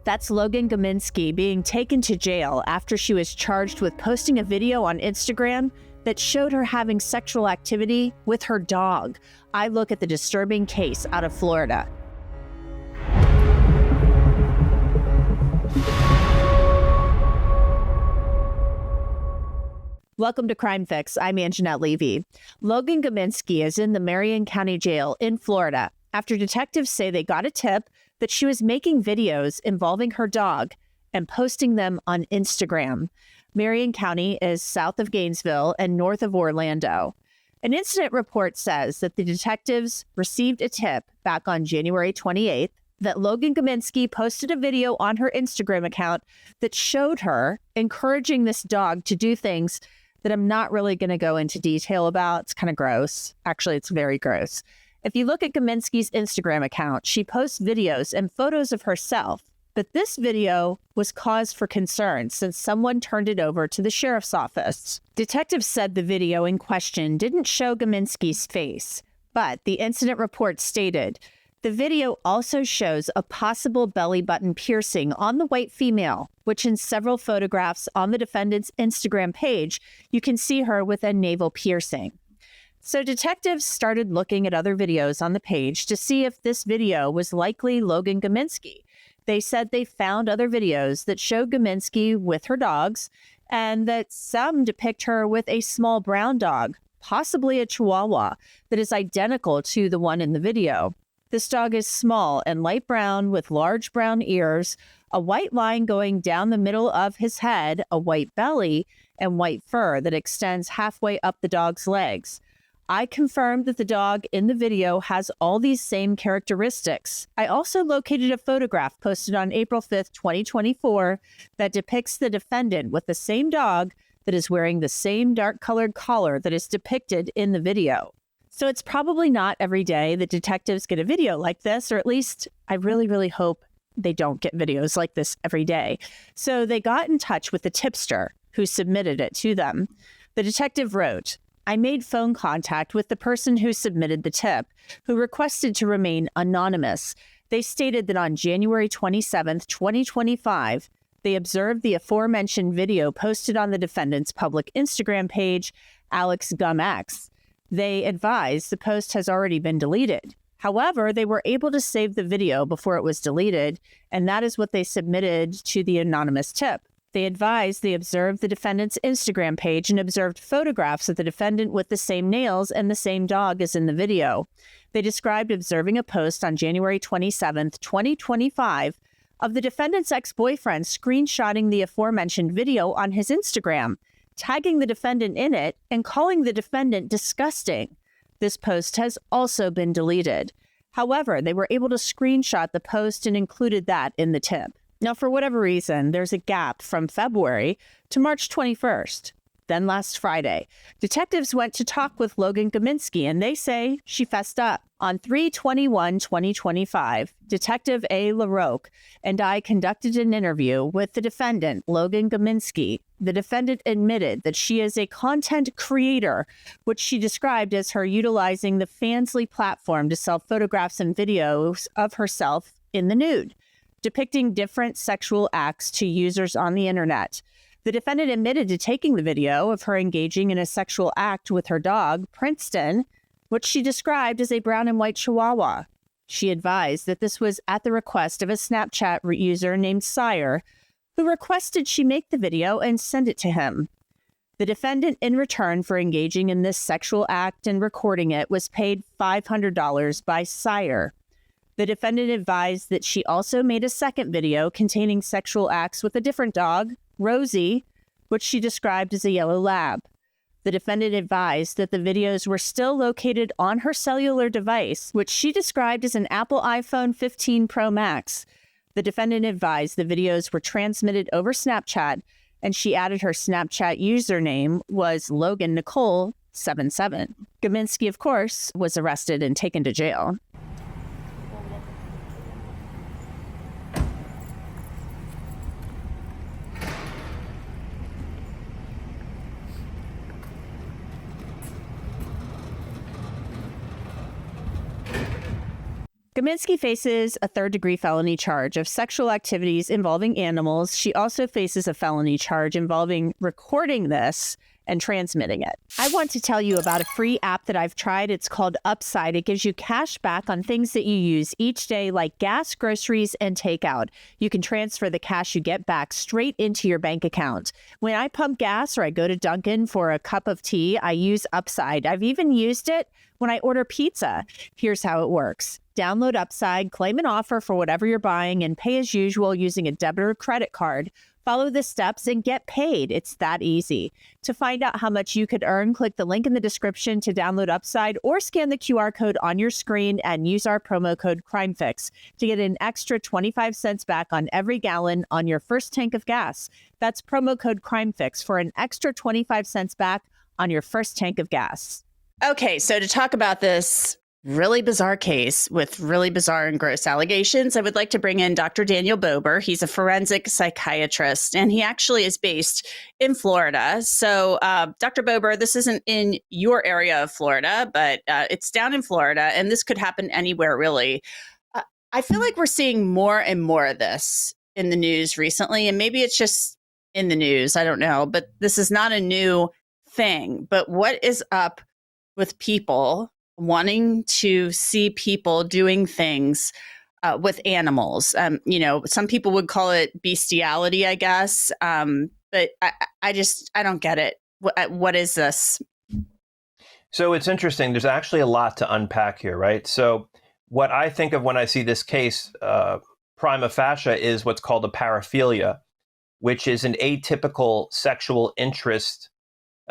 That's Logan Gominski being taken to jail after she was charged with posting a video on Instagram that showed her having sexual activity with her dog. I look at the disturbing case out of Florida. Welcome to Crime Fix. I'm Anjanette Levy. Logan Gominski is in the Marion County Jail in Florida after detectives say they got a tip that she was making videos involving her dog and posting them on Instagram. Marion County is south of Gainesville and north of Orlando. An incident report says that the detectives received a tip back on January 28th that Logan Gominski posted a video on her Instagram account that showed her encouraging this dog to do things that I'm not really going to go into detail about. It's kind of gross. Actually, it's very gross. If you look at Gominski's Instagram account, she posts videos and photos of herself. But this video was cause for concern since someone turned it over to the sheriff's office. Detectives said the video in question didn't show Gominski's face, but the incident report stated the video also shows a possible belly button piercing on the white female, which in several photographs on the defendant's Instagram page, you can see her with a navel piercing. So detectives started looking at other videos on the page to see if this video was likely Logan Gominski. They said they found other videos that show Gominski with her dogs and that some depict her with a small brown dog, possibly a Chihuahua, that is identical to the one in the video. This dog is small and light brown with large brown ears, a white line going down the middle of his head, a white belly, and white fur that extends halfway up the dog's legs. I confirmed that the dog in the video has all these same characteristics. I also located a photograph posted on April 5th, 2024 that depicts the defendant with the same dog that is wearing the same dark-colored collar that is depicted in the video. So it's probably not every day that detectives get a video like this, or at least I really, really hope they don't get videos like this every day. So they got in touch with the tipster who submitted it to them. The detective wrote, I made phone contact with the person who submitted the tip, who requested to remain anonymous. They stated that on January 27th, 2025, they observed the aforementioned video posted on the defendant's public Instagram page, Alex GumX. They advised the post has already been deleted. However, they were able to save the video before it was deleted, and that is what they submitted to the anonymous tip. They advised they observed the defendant's Instagram page and observed photographs of the defendant with the same nails and the same dog as in the video. They described observing a post on January 27th, 2025, of the defendant's ex-boyfriend screenshotting the aforementioned video on his Instagram, tagging the defendant in it, and calling the defendant disgusting. This post has also been deleted. However, they were able to screenshot the post and included that in the tip. Now, for whatever reason, there's a gap from February to March 21st. Then last Friday, detectives went to talk with Logan Gominski, and they say she fessed up. On 3/21/2025, Detective A. LaRoque and I conducted an interview with the defendant, Logan Gominski. The defendant admitted that she is a content creator, which she described as her utilizing the Fansly platform to sell photographs and videos of herself in the nude, depicting different sexual acts to users on the internet. The defendant admitted to taking the video of her engaging in a sexual act with her dog, Princeton, which she described as a brown and white Chihuahua. She advised that this was at the request of a Snapchat user named Sire, who requested she make the video and send it to him. The defendant, in return for engaging in this sexual act and recording it, was paid $500 by Sire. The defendant advised that she also made a second video containing sexual acts with a different dog, Rosie, which she described as a yellow lab. The defendant advised that the videos were still located on her cellular device, which she described as an Apple iPhone 15 Pro Max. The defendant advised the videos were transmitted over Snapchat, and she added her Snapchat username was Logan Nicole 77. Gominski, of course, was arrested and taken to jail. Kaminsky faces a third-degree felony charge of sexual activities involving animals. She also faces a felony charge involving recording this and transmitting it. I want to tell you about a free app that I've tried. It's called Upside. It gives you cash back on things that you use each day, like gas, groceries, and takeout. You can transfer the cash you get back straight into your bank account. When I pump gas or I go to Dunkin' for a cup of tea, I use Upside. I've even used it when I order pizza. Here's how it works. Download Upside, claim an offer for whatever you're buying, and pay as usual using a debit or credit card. Follow the steps and get paid. It's that easy. To find out how much you could earn, click the link in the description to download Upside or scan the QR code on your screen and use our promo code CrimeFix to get an extra 25 cents back on every gallon on your first tank of gas. That's promo code CrimeFix for an extra 25 cents back on your first tank of gas. Okay, so to talk about this really bizarre case with really bizarre and gross allegations, I would like to bring in Dr. Daniel Bober. He's a forensic psychiatrist, and he actually is based in Florida. So, Dr. Bober, this isn't in your area of Florida, but it's down in Florida, and this could happen anywhere, really. I feel like we're seeing more and more of this in the news recently, and maybe it's just in the news. I don't know, but this is not a new thing. But what is up with people wanting to see people doing things with animals? Some people would call it bestiality, I guess. But I don't get it. What is this? So it's interesting. There's actually a lot to unpack here, right? So what I think of when I see this case, prima facie, is what's called a paraphilia, which is an atypical sexual interest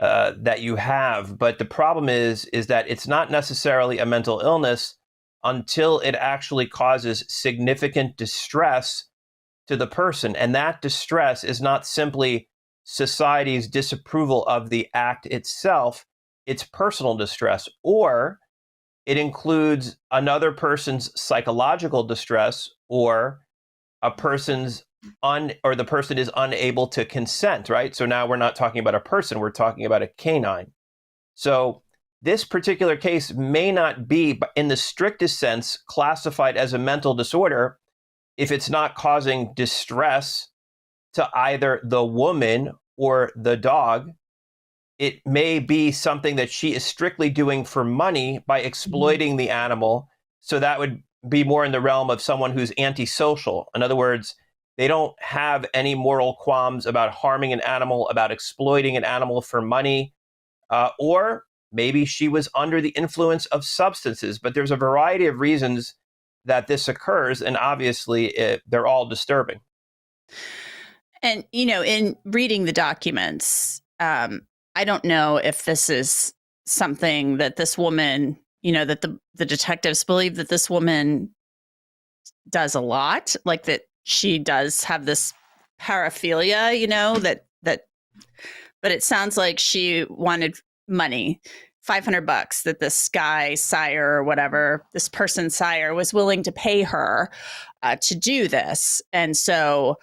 that you have. But the problem is that it's not necessarily a mental illness until it actually causes significant distress to the person. And that distress is not simply society's disapproval of the act itself, it's personal distress, or it includes another person's psychological distress, or a person's the person is unable to consent, right? So now we're not talking about a person, we're talking about a canine. So this particular case may not be, in the strictest sense, classified as a mental disorder if it's not causing distress to either the woman or the dog. It may be something that she is strictly doing for money by exploiting the animal. So that would be more in the realm of someone who's antisocial. In other words, they don't have any moral qualms about harming an animal, about exploiting an animal for money, or maybe she was under the influence of substances. But there's a variety of reasons that this occurs, and obviously they're all disturbing. And, in reading the documents, I don't know if this is something that this woman, that the detectives believe that this woman does a lot, like that she does have this paraphilia, but it sounds like she wanted money, $500, that this guy, sire or whatever, this person, sire, was willing to pay her to do this. And so,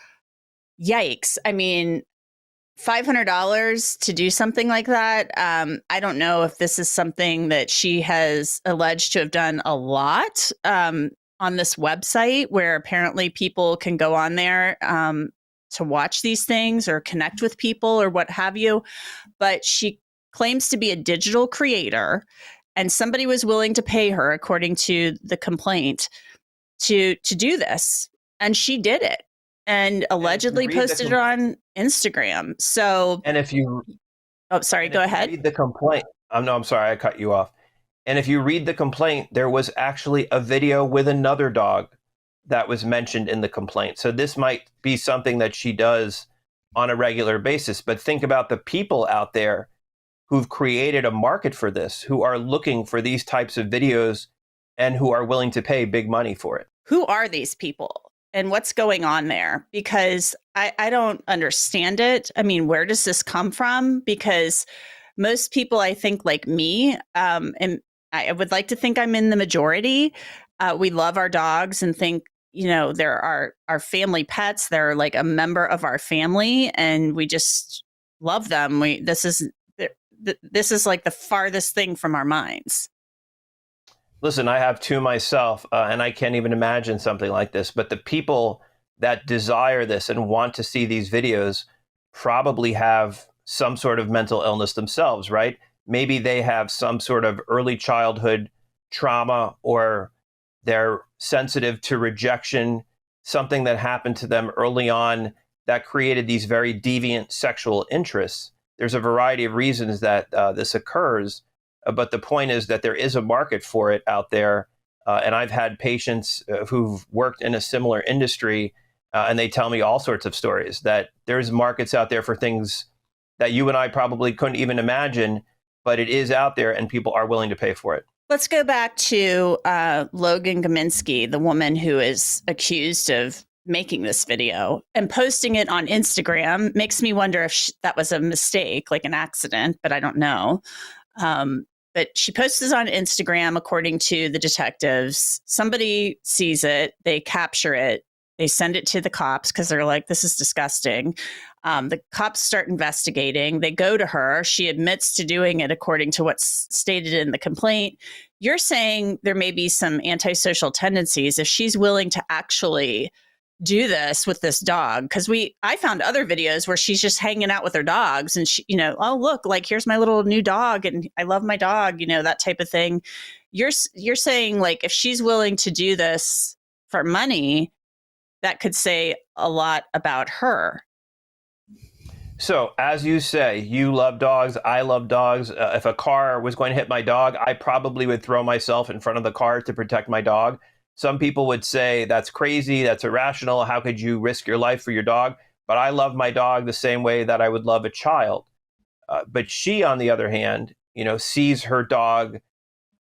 yikes. I mean, $500 to do something like that. I don't know if this is something that she has alleged to have done a lot on this website, where apparently people can go on there to watch these things or connect with people or what have you. But she claims to be a digital creator, and somebody was willing to pay her, according to the complaint, to do this. And she did it, and allegedly posted it on Instagram. So, and if you, go ahead. Read the complaint. I'm sorry, I cut you off. And if you read the complaint, there was actually a video with another dog that was mentioned in the complaint. So this might be something that she does on a regular basis. But think about the people out there who've created a market for this, who are looking for these types of videos and who are willing to pay big money for it. Who are these people and what's going on there? Because I don't understand it. I mean, where does this come from? Because most people, I think, like me, and I would like to think I'm in the majority. We love our dogs and think, they're our family pets. They're like a member of our family, and we just love them. This is like the farthest thing from our minds. Listen, I have two myself, and I can't even imagine something like this. But the people that desire this and want to see these videos probably have some sort of mental illness themselves, right? Maybe they have some sort of early childhood trauma, or they're sensitive to rejection, something that happened to them early on that created these very deviant sexual interests. There's a variety of reasons that this occurs, but the point is that there is a market for it out there. And I've had patients who've worked in a similar industry, and they tell me all sorts of stories that there's markets out there for things that you and I probably couldn't even imagine, but it is out there and people are willing to pay for it. Let's go back to Logan Gaminsky, the woman who is accused of making this video and posting it on Instagram. Makes me wonder if that was a mistake, like an accident, but I don't know. But she posts this on Instagram, according to the detectives. Somebody sees it, they capture it, they send it to the cops because they're like, this is disgusting. The cops start investigating. They go to her. She admits to doing it according to what's stated in the complaint. You're saying there may be some antisocial tendencies if she's willing to actually do this with this dog, because I found other videos where she's just hanging out with her dogs and she, oh look, like here's my little new dog and I love my dog, that type of thing. You're saying, like, if she's willing to do this for money, that could say a lot about her. So, as you say, you love dogs, I love dogs. If a car was going to hit my dog, I probably would throw myself in front of the car to protect my dog. Some people would say that's crazy, that's irrational. How could you risk your life for your dog? But I love my dog the same way that I would love a child. But she, on the other hand, sees her dog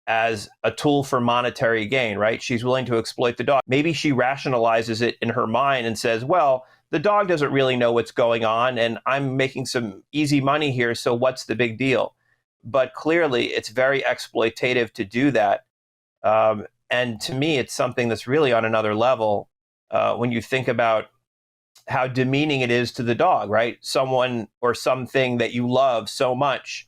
as a tool for monetary gain, right? She's willing to exploit the dog. Maybe she rationalizes it in her mind and says, well, the dog doesn't really know what's going on and I'm making some easy money here, so what's the big deal? But clearly it's very exploitative to do that. And to me, it's something that's really on another level when you think about how demeaning it is to the dog, right? Someone or something that you love so much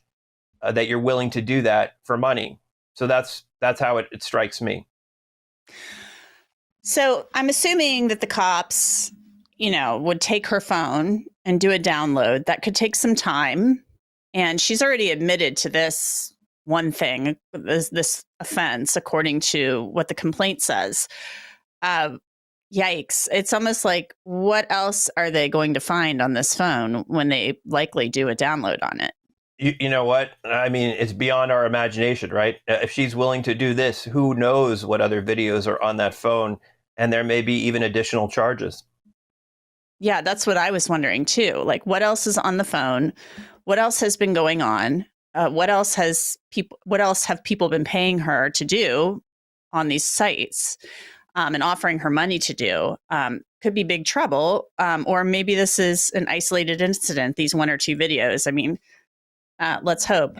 that you're willing to do that for money. So that's how it strikes me. So I'm assuming that the cops, would take her phone and do a download. That could take some time. And she's already admitted to this one thing, this offense, according to what the complaint says. Yikes. It's almost like, what else are they going to find on this phone when they likely do a download on it? You know what? I mean, it's beyond our imagination, right? If she's willing to do this, who knows what other videos are on that phone? And there may be even additional charges. Yeah, that's what I was wondering too. Like, what else is on the phone? What else has been going on? What else have people been paying her to do on these sites and offering her money to do? Could be big trouble. Or maybe this is an isolated incident, these one or two videos. I mean, let's hope.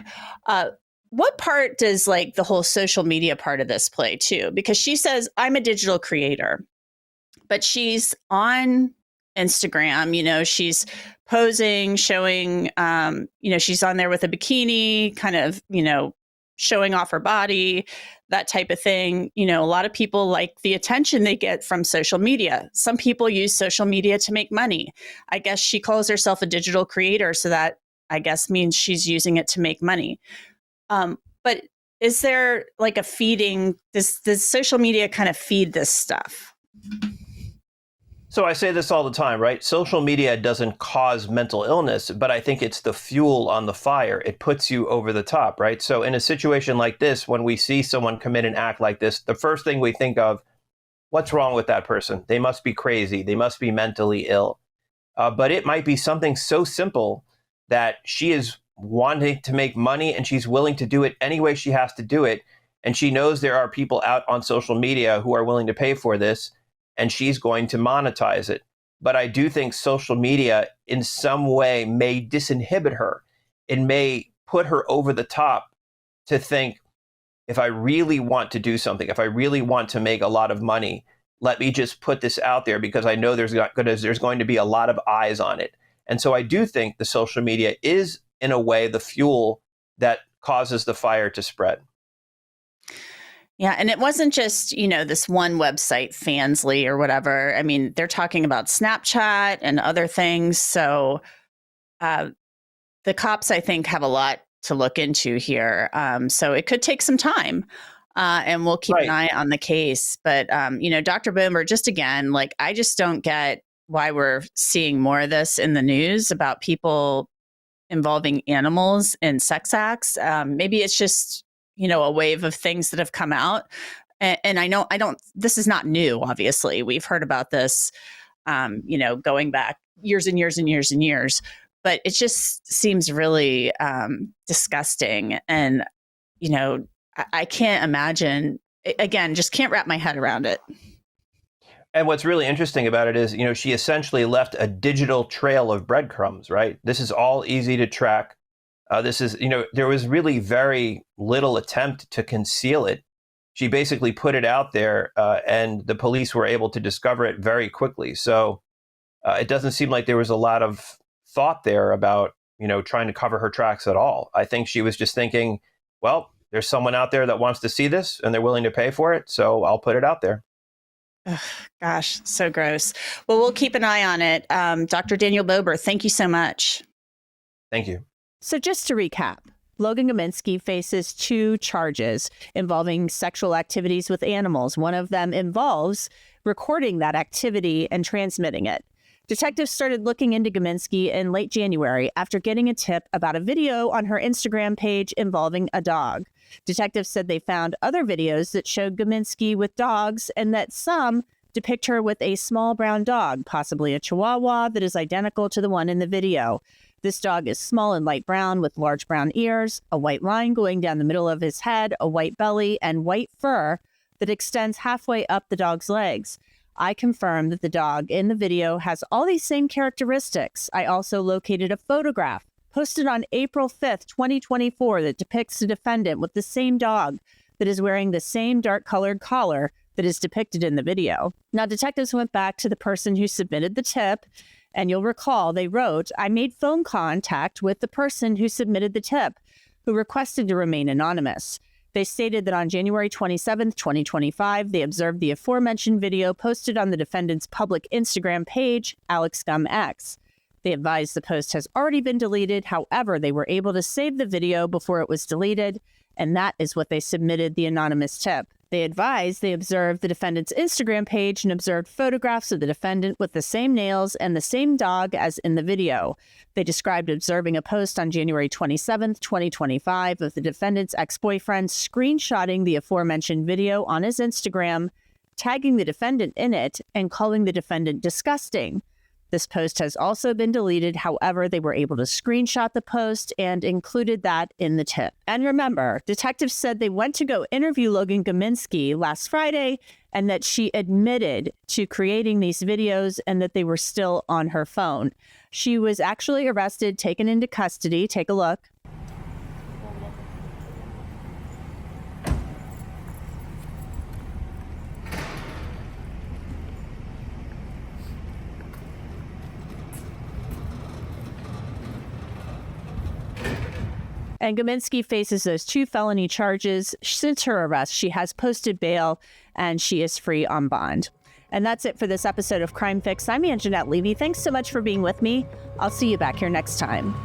What part does the whole social media part of this play too? Because she says, I'm a digital creator, but she's on Instagram, she's posing, showing, she's on there with a bikini, kind of, showing off her body, that type of thing. A lot of people like the attention they get from social media. Some people use social media to make money. I guess she calls herself a digital creator, so that I guess means she's using it to make money. But is there a feeding, does social media kind of feed this stuff? So I say this all the time, right? Social media doesn't cause mental illness, but I think it's the fuel on the fire. It puts you over the top, right? So in a situation like this, when we see someone commit an act like this, the first thing we think of, what's wrong with that person? They must be crazy. They must be mentally ill. But it might be something so simple that she is wanting to make money and she's willing to do it any way she has to do it. And she knows there are people out on social media who are willing to pay for this, and she's going to monetize it. But I do think social media in some way may disinhibit her. It may put her over the top to think, if I really want to do something, if I really want to make a lot of money, let me just put this out there because I know there's going to be a lot of eyes on it. And so I do think the social media is, in a way, the fuel that causes the fire to spread. Yeah, and it wasn't just, this one website, Fansly or whatever. I mean, they're talking about Snapchat and other things. So the cops, I think, have a lot to look into here. So it could take some time. And we'll keep an eye on the case. But, Dr. Boomer, just again, I just don't get why we're seeing more of this in the news about people involving animals in sex acts. Maybe it's just, a wave of things that have come out. And this is not new, obviously. We've heard about this, going back years and years and years and years. But it just seems really disgusting. And, I can't imagine, again, just can't wrap my head around it. And what's really interesting about it is, she essentially left a digital trail of breadcrumbs, right? This is all easy to track. There was really very little attempt to conceal it. She basically put it out there and the police were able to discover it very quickly. So it doesn't seem like there was a lot of thought there about, trying to cover her tracks at all. I think she was just thinking, well, there's someone out there that wants to see this and they're willing to pay for it. So I'll put it out there. Ugh, gosh, so gross. Well, we'll keep an eye on it. Dr. Daniel Bober, thank you so much. Thank you. So just to recap, Logan Gaminsky faces 2 charges involving sexual activities with animals. One of them involves recording that activity and transmitting it. Detectives started looking into Gaminsky in late January after getting a tip about a video on her Instagram page involving a dog. Detectives said they found other videos that showed Gaminsky with dogs and that some depict her with a small brown dog, possibly a Chihuahua that is identical to the one in the video. This dog is small and light brown with large brown ears, a white line going down the middle of his head, a white belly, and white fur that extends halfway up the dog's legs. I confirmed that the dog in the video has all these same characteristics. I also located a photograph posted on April 5th, 2024 that depicts the defendant with the same dog that is wearing the same dark-colored collar that is depicted in the video. Now, detectives went back to the person who submitted the tip, and you'll recall they wrote, "I made phone contact with the person who submitted the tip, who requested to remain anonymous." They stated that on January 27th, 2025, they observed the aforementioned video posted on the defendant's public Instagram page, AlexGumX. They advised the post has already been deleted. However, they were able to save the video before it was deleted, and that is what they submitted the anonymous tip. They advised they observed the defendant's Instagram page and observed photographs of the defendant with the same nails and the same dog as in the video. They described observing a post on January 27th, 2025 of the defendant's ex-boyfriend screenshotting the aforementioned video on his Instagram, tagging the defendant in it, and calling the defendant disgusting. This post has also been deleted. However, they were able to screenshot the post and included that in the tip. And remember, detectives said they went to go interview Logan Gaminsky last Friday and that she admitted to creating these videos and that they were still on her phone. She was actually arrested, taken into custody. Take a look. And Gaminsky faces those 2 felony charges. Since her arrest, she has posted bail and she is free on bond. And that's it for this episode of Crime Fix. I'm Anjanette Levy. Thanks so much for being with me. I'll see you back here next time.